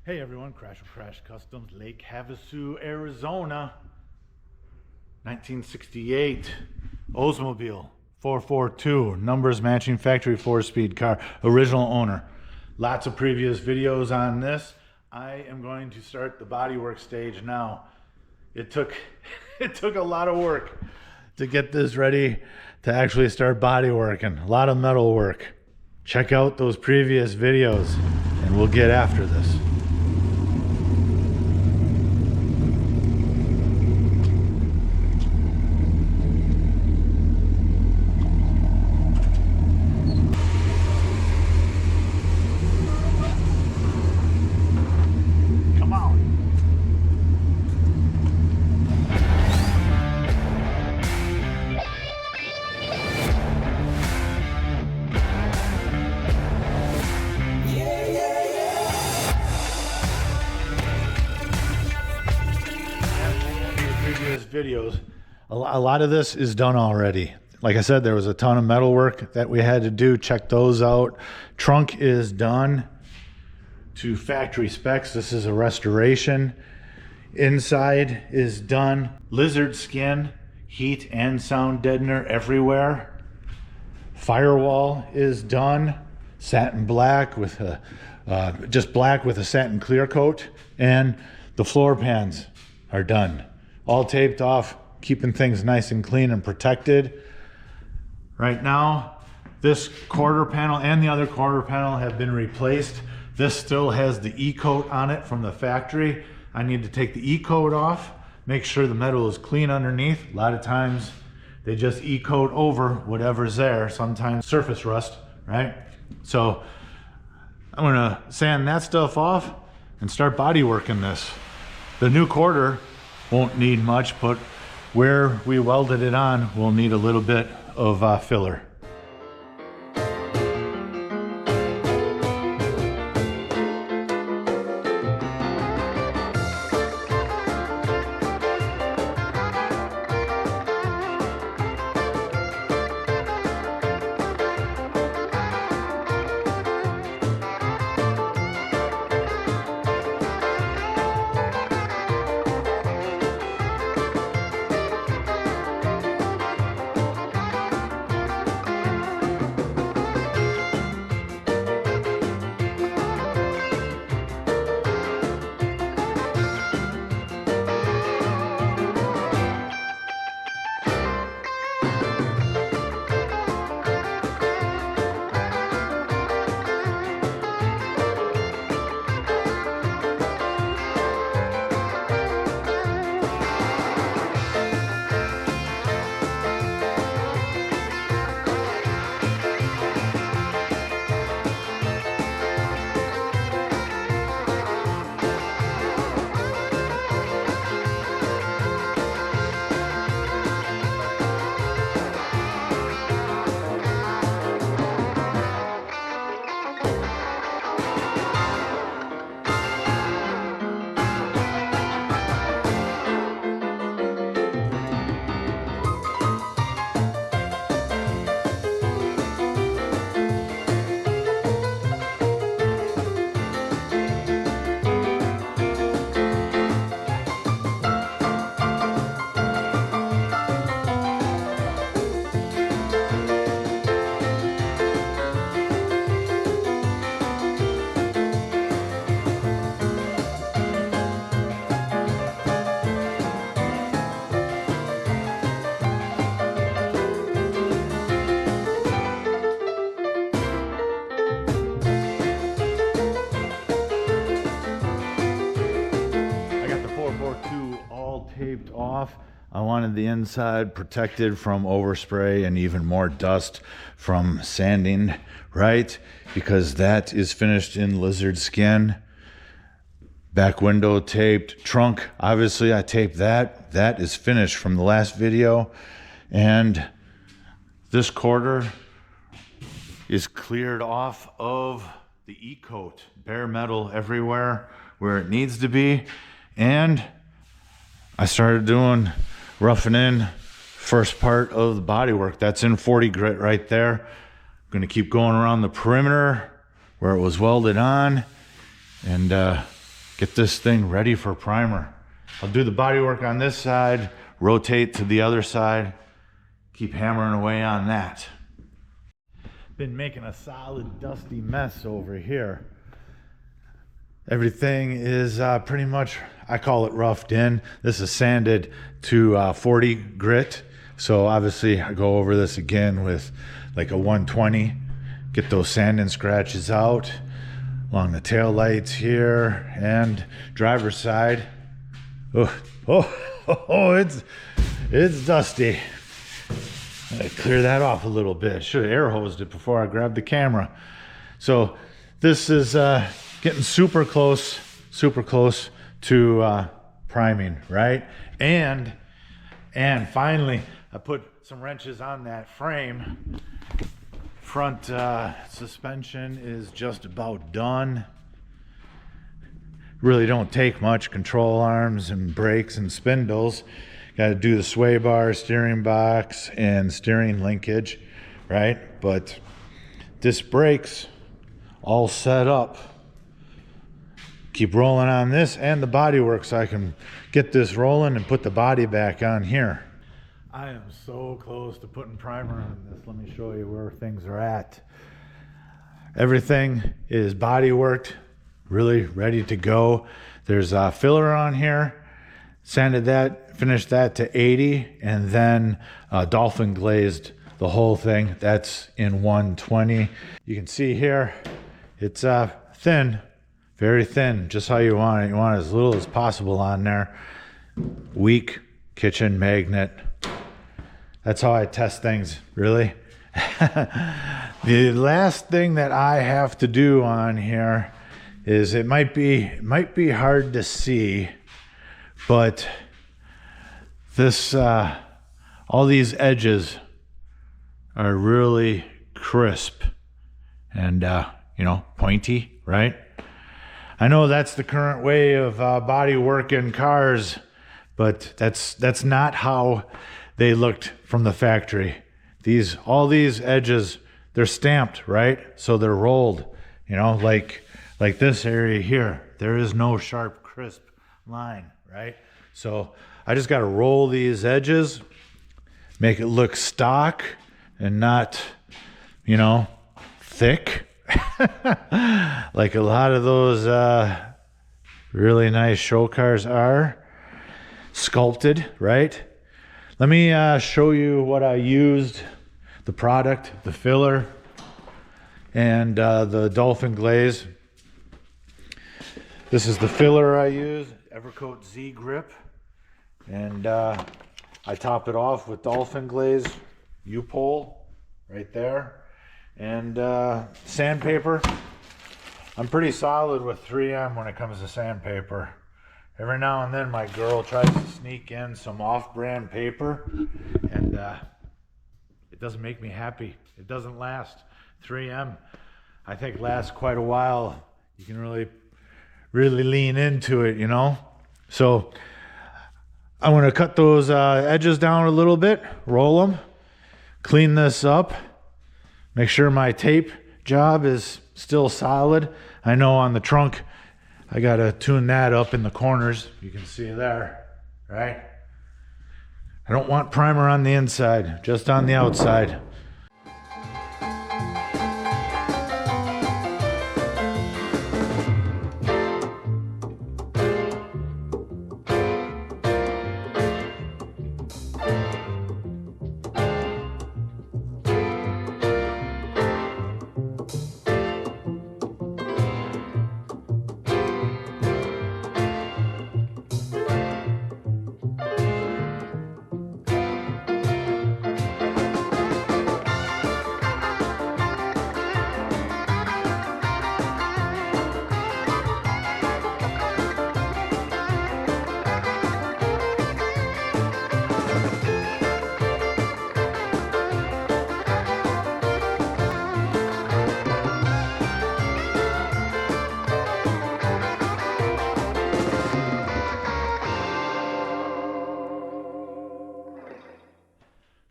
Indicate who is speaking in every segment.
Speaker 1: Hey everyone, Crash of Crash Customs, Lake Havasu, Arizona, 1968, Oldsmobile, 442, numbers matching factory 4-speed car, original owner. Lots of previous videos on this. I am going to start the bodywork stage now. It took a lot of work to get this ready to actually start bodyworking. A lot of metal work. Check out those previous videos and we'll get after this. Videos, a lot of this is done already. Like I said, there was a ton of metal work that we had to do. Check those out. Trunk is done to factory specs. This is a restoration. Inside is done. Lizard skin, heat and sound deadener everywhere. Firewall is done. Satin black with a just black with a satin clear coat, and the floor pans are done. All taped off, keeping things nice and clean and protected. Right now, this quarter panel and the other quarter panel have been replaced. This still has the E-coat on it from the factory. I need to take the E-coat off, make sure the metal is clean underneath. A lot of times they just E-coat over whatever's there, sometimes surface rust, right? So I'm gonna sand that stuff off and start body working this. The new quarter won't need much, but where we welded it on, we'll need a little bit of filler. Taped off. I wanted the inside protected from overspray and even more dust from sanding, right? Because that is finished in lizard skin. Back window taped. Trunk, obviously I taped that. That is finished from the last video. And this quarter is cleared off of the E-coat. Bare metal everywhere where it needs to be. And I started doing roughing in first part of the bodywork. That's in 40 grit right there. I'm gonna keep going around the perimeter where it was welded on and get this thing ready for primer. I'll do the body work on this side, rotate to the other side, keep hammering away on that. Been making a solid dusty mess over here. Everything is pretty much, I call it roughed in. This is sanded to 40 grit. So obviously I go over this again with like a 120, get those sanding scratches out along the tail lights here and driver's side. It's dusty. I clear that off a little bit. Should have air hosed it before I grabbed the camera. So this is getting super close to priming, right? And finally, I put some wrenches on that frame. Front suspension is just about done. Really don't take much. Control arms and brakes and spindles. Got to do the sway bar, steering box, and steering linkage, right? But disc brakes all set up. Keep rolling on this and the body work so I can get this rolling and put the body back on here. I am so close to putting primer on this. Let me show you where things are at. Everything is body worked, really ready to go. There's a filler on here. Sanded that, finished that to 80, and then dolphin glazed the whole thing. That's in 120. You can see here, it's thin, very thin, just how you want it. You want as little as possible on there. Weak kitchen magnet. That's how I test things, really. The last thing that I have to do on here is it might be hard to see, but this all these edges are really crisp and pointy, right? I know that's the current way of body work in cars, but that's not how they looked from the factory. All these edges, they're stamped, right? So they're rolled, like this area here. There is no sharp, crisp line, right? So I just got to roll these edges, make it look stock and not, thick. Like a lot of those really nice show cars are. Sculpted, right? Let me show you what I used. The product, the filler, and the dolphin glaze. This is the filler I use, Evercoat Z Grip. And I top it off with dolphin glaze, U-pole, right there. And sandpaper. I'm pretty solid with 3M when it comes to sandpaper. Every now and then my girl tries to sneak in some off-brand paper, and it doesn't make me happy. It doesn't last. 3M, I think, lasts quite a while. You can really lean into it, So I'm going to cut those edges down a little bit, roll them, clean this up, make sure my tape job is still solid. I know on the trunk, I got to tune that up in the corners. You can see there, right? I don't want primer on the inside, just on the outside.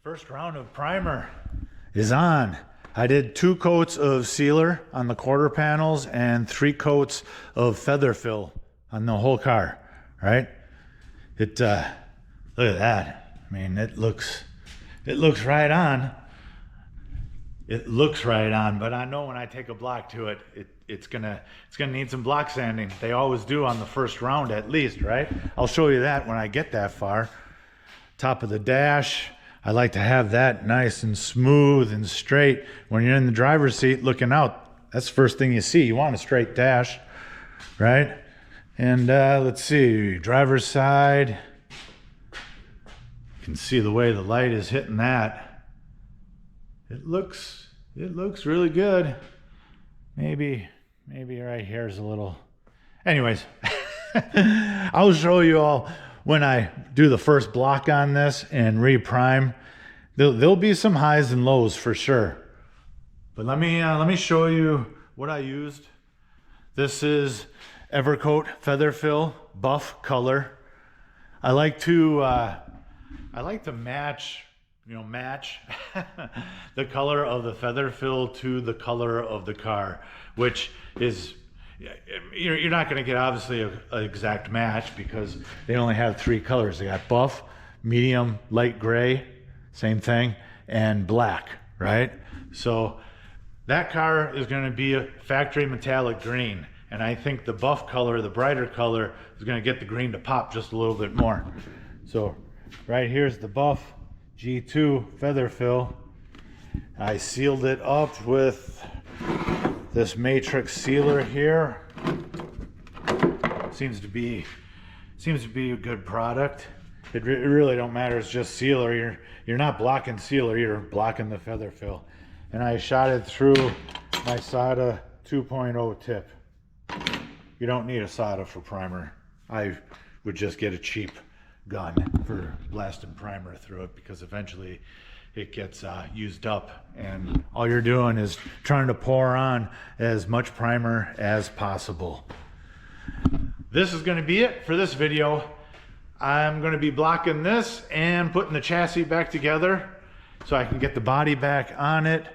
Speaker 1: First round of primer is on. I did 2 coats of sealer on the quarter panels and 3 coats of feather fill on the whole car, right? It, look at that. I mean, it looks right on. It looks right on, but I know when I take a block to it, it's gonna need some block sanding. They always do on the first round at least, right? I'll show you that when I get that far. Top of the dash, I like to have that nice and smooth and straight. When you're in the driver's seat looking out, that's the first thing you see. You want a straight dash, right? And let's see, driver's side. You can see the way the light is hitting that. It looks really good. Maybe right here is a little. Anyways, I'll show you all when I do the first block on this and reprime. There'll be some highs and lows for sure. But let me show you what I used. This is Evercoat Feather Fill Buff color. I like to match the color of the feather fill to the color of the car, which is, you're not going to get obviously an exact match because they only have 3 colors. They got buff, medium, light gray, same thing, and black, right? So that car is going to be a factory metallic green, and I think the buff color, the brighter color, is going to get the green to pop just a little bit more. So right here's the buff G2 feather fill. I sealed it up with this matrix sealer here. Seems to be a good product. It really don't matter. It's just sealer. You're not blocking sealer. You're blocking the feather fill. And I shot it through my SADA 2.0 tip. You don't need a SADA for primer. I would just get a cheap gun for blasting primer through it because eventually it gets used up, and all you're doing is trying to pour on as much primer as possible. This is going to be it for this video. I'm going to be blocking this and putting the chassis back together so I can get the body back on it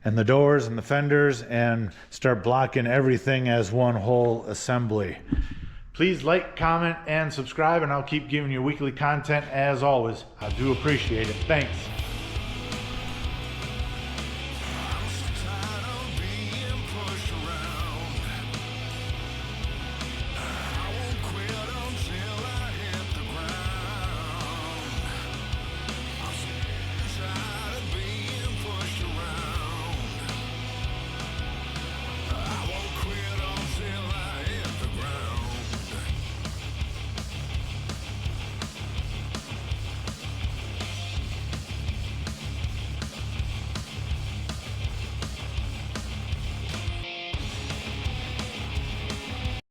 Speaker 1: and the doors and the fenders and start blocking everything as one whole assembly. Please like, comment, and subscribe, and I'll keep giving you weekly content as always. I do appreciate it. Thanks.